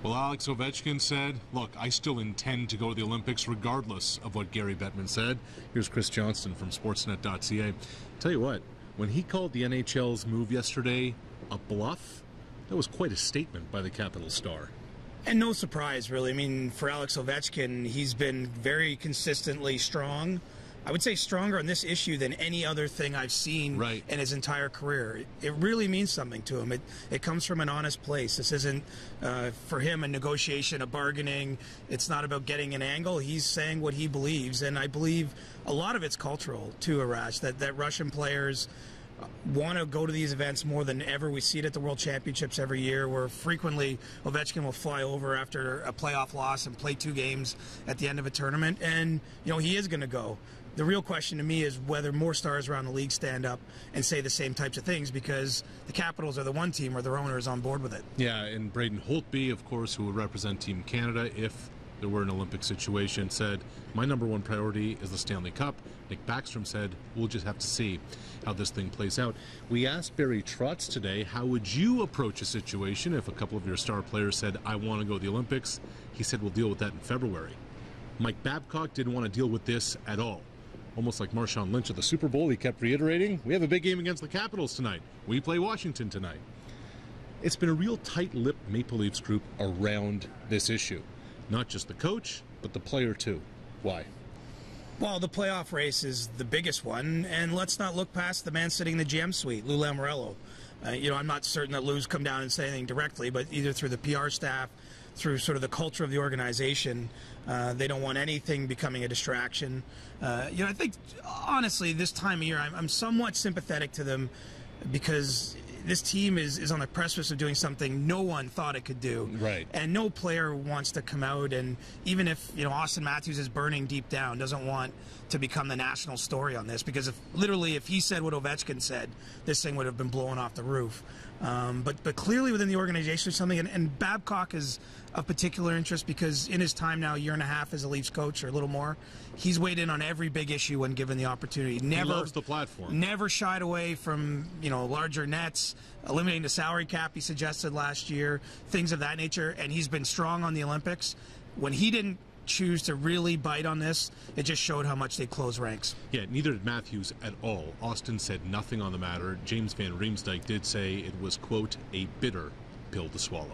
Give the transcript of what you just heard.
Well, Alex Ovechkin said, look, I still intend to go to the Olympics regardless of what Gary Bettman said. Here's Chris Johnston from Sportsnet.ca. Tell you what, when he called the NHL's move yesterday a bluff, that was quite a statement by the Capitals star. And no surprise, really. I mean, for Alex Ovechkin, he's been very consistently strong. I would say stronger on this issue than any other thing I've seen in his entire career. It really means something to him. It comes from an honest place. This isn't, for him, a negotiation, a bargaining. It's not about getting an angle. He's saying what he believes, and I believe a lot of it's cultural, too, Arash, that Russian players want to go to these events more than ever. We see it at the World Championships every year, where frequently Ovechkin will fly over after a playoff loss and play 2 games at the end of a tournament, and he is going to go. The real question to me is whether more stars around the league stand up and say the same types of things, because the Capitals are the one team where their owner is on board with it. Yeah, and Braden Holtby, of course, who would represent Team Canada if there were an Olympic situation, said, my number one priority is the Stanley Cup. Nick Backstrom said, we'll just have to see how this thing plays out. We asked Barry Trotz today, how would you approach a situation if a couple of your star players said, I want to go to the Olympics? He said, we'll deal with that in February. Mike Babcock didn't want to deal with this at all. Almost like Marshawn Lynch at the Super Bowl, he kept reiterating, we have a big game against the Capitals tonight. We play Washington tonight. It's been a real tight-lipped Maple Leafs group around this issue. Not just the coach, but the player too. Why? Well, the playoff race is the biggest one, and let's not look past the man sitting in the GM suite, Lou Lamoriello. I'm not certain that Lou's come down and say anything directly, but either through the PR staff, through sort of the culture of the organization, they don't want anything becoming a distraction. I think, honestly, this time of year, I'm somewhat sympathetic to them, because this team is on the precipice of doing something no one thought it could do. Right. And no player wants to come out, and even if Austin Matthews is burning deep down, doesn't want to become the national story on this, because if he said what Ovechkin said, this thing would have been blowing off the roof. But clearly within the organization there's something, and Babcock is of particular interest because in his time now, 1.5 years as a Leafs coach or a little more, he's weighed in on every big issue when given the opportunity. He loves the platform. Never shied away from larger nets, eliminating the salary cap he suggested last year, things of that nature, and he's been strong on the Olympics. When he didn't choose to really bite on this, it just showed how much they close ranks. Yeah, neither did Matthews at all. Austin said nothing on the matter. James Van Riemsdyk did say it was, quote, a bitter pill to swallow.